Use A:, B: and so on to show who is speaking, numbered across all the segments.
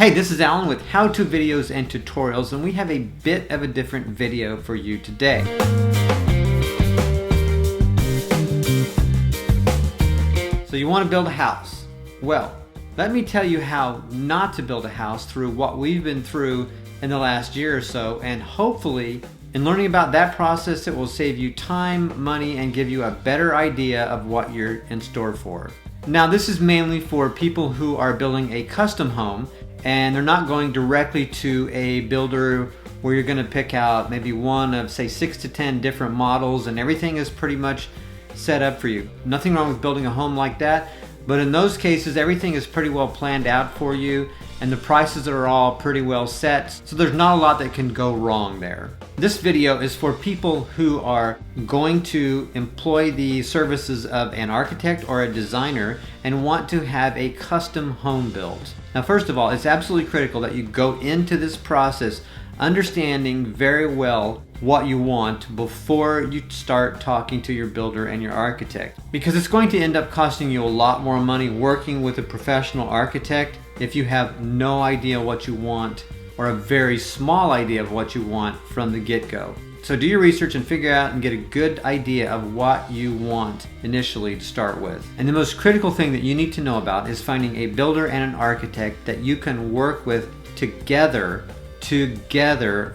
A: Hey, this is Alan with how-to videos and tutorials, and we have a bit of a different video for you today. So you want to build a house? Well, let me tell you how not to build a house through what we've been through in the last year or so, and hopefully in learning about that process it will save you time, money, and give you a better idea of what you're in store for. Now this is mainly for people who are building a custom home and they're not going directly to a builder where you're going to pick out maybe one of say 6 to 10 different models and everything is pretty much set up for you. Nothing wrong with building a home like that, but in those cases everything is pretty well planned out for you and the prices are all pretty well set, so there's not a lot that can go wrong there. This video is for people who are going to employ the services of an architect or a designer and want to have a custom home built. Now first of all, it's absolutely critical that you go into this process understanding very well what you want before you start talking to your builder and your architect, because it's going to end up costing you a lot more money working with a professional architect if you have no idea what you want or a very small idea of what you want from the get-go. So do your research and figure out and get a good idea of what you want initially to start with. And the most critical thing that you need to know about is finding a builder and an architect that you can work with together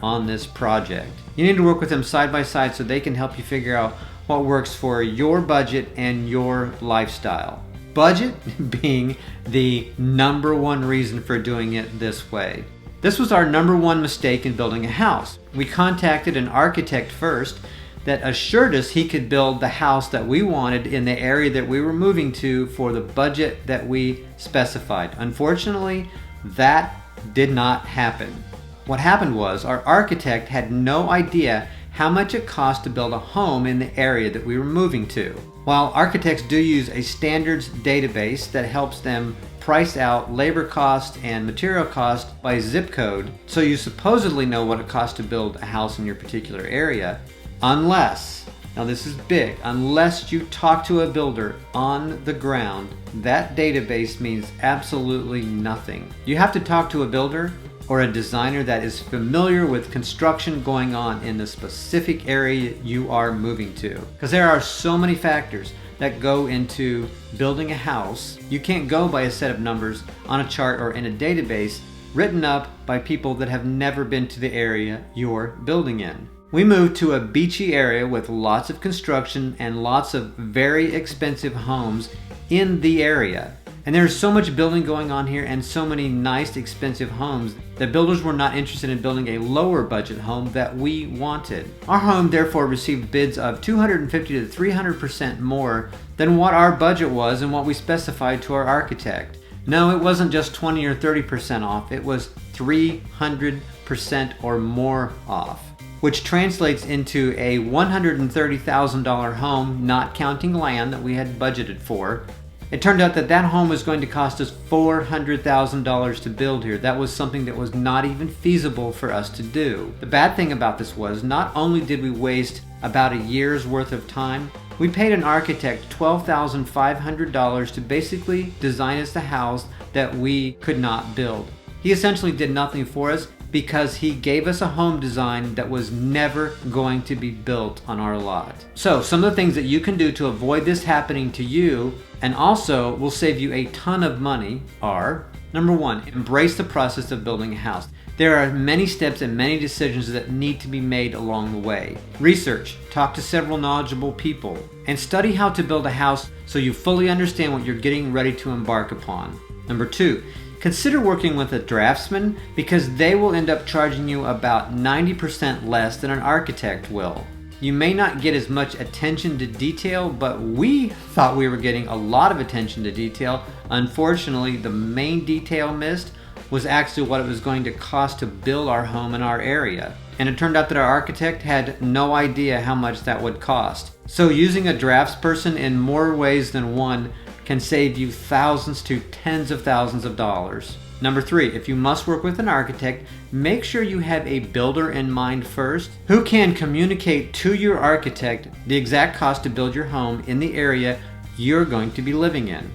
A: on this project. You need to work with them side by side so they can help you figure out what works for your budget and your lifestyle. Budget being the number one reason for doing it this way. This was our number one mistake in building a house. We contacted an architect first that assured us he could build the house that we wanted in the area that we were moving to for the budget that we specified. Unfortunately, that did not happen. What happened was our architect had no idea how much it cost to build a home in the area that we were moving to. While architects do use a standards database that helps them price out labor cost and material cost by zip code, so you supposedly know what it costs to build a house in your particular area, unless, now this is big, unless you talk to a builder on the ground, that database means absolutely nothing. You have to talk to a builder or a designer that is familiar with construction going on in the specific area you are moving to. Because there are so many factors that go into building a house. You can't go by a set of numbers on a chart or in a database written up by people that have never been to the area you're building in. We moved to a beachy area with lots of construction and lots of very expensive homes in the area. And there's so much building going on here and so many nice expensive homes that builders were not interested in building a lower budget home that we wanted. Our home therefore received bids of 250 to 300% more than what our budget was and what we specified to our architect. No, it wasn't just 20 or 30% off, it was 300% or more off, which translates into a $130,000 home, not counting land that we had budgeted for. It turned out that that home was going to cost us $400,000 to build here. That was something that was not even feasible for us to do. The bad thing about this was not only did we waste about a year's worth of time, we paid an architect $12,500 to basically design us the house that we could not build. He essentially did nothing for us because he gave us a home design that was never going to be built on our lot. So some of the things that you can do to avoid this happening to you and also will save you a ton of money are, number one, embrace the process of building a house. There are many steps and many decisions that need to be made along the way. Research, talk to several knowledgeable people, and study how to build a house so you fully understand what you're getting ready to embark upon. Number two, consider working with a draftsman because they will end up charging you about 90% less than an architect will. You may not get as much attention to detail, but we thought we were getting a lot of attention to detail. Unfortunately, the main detail missed was actually what it was going to cost to build our home in our area. And it turned out that our architect had no idea how much that would cost. So using a draftsperson in more ways than one can save you thousands to tens of thousands of dollars. Number three, if you must work with an architect, make sure you have a builder in mind first who can communicate to your architect the exact cost to build your home in the area you're going to be living in.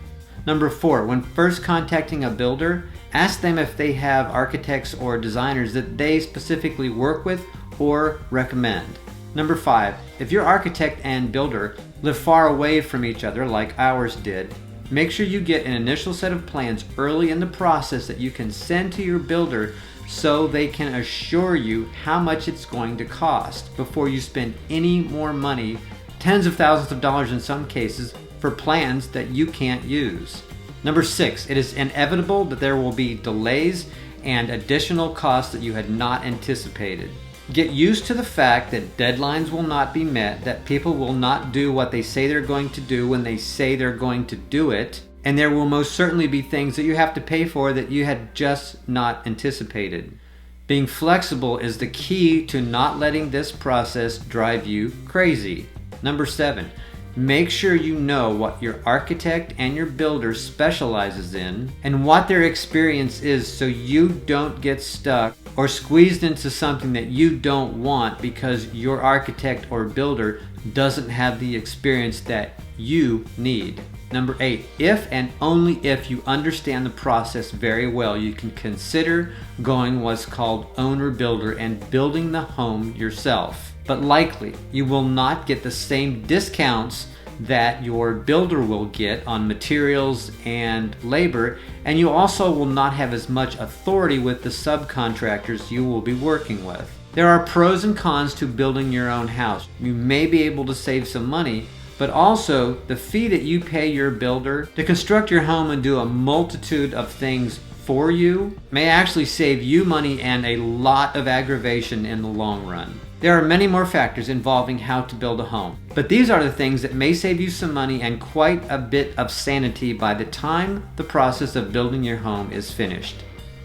A: Number 4, when first contacting a builder, ask them if they have architects or designers that they specifically work with or recommend. Number 5, if your architect and builder live far away from each other like ours did, make sure you get an initial set of plans early in the process that you can send to your builder so they can assure you how much it's going to cost before you spend any more money, tens of thousands of dollars in some cases, for plans that you can't use. Number 6, it is inevitable that there will be delays and additional costs that you had not anticipated. Get used to the fact that deadlines will not be met, that people will not do what they say they're going to do when they say they're going to do it, and there will most certainly be things that you have to pay for that you had just not anticipated. Being flexible is the key to not letting this process drive you crazy. Number 7, make sure you know what your architect and your builder specializes in and what their experience is so you don't get stuck or squeezed into something that you don't want because your architect or builder doesn't have the experience that you need. Number 8, if and only if you understand the process very well, you can consider going what's called owner-builder and building the home yourself. But likely, you will not get the same discounts that your builder will get on materials and labor, and you also will not have as much authority with the subcontractors you will be working with. There are pros and cons to building your own house. You may be able to save some money, but also the fee that you pay your builder to construct your home and do a multitude of things for you may actually save you money and a lot of aggravation in the long run. There are many more factors involving how to build a home, but these are the things that may save you some money and quite a bit of sanity by the time the process of building your home is finished.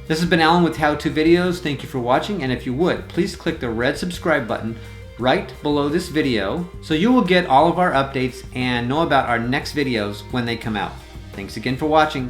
A: This has been Alan with How To Videos. Thank you for watching, and if you would, please click the red subscribe button right below this video so you will get all of our updates and know about our next videos when they come out. Thanks again for watching.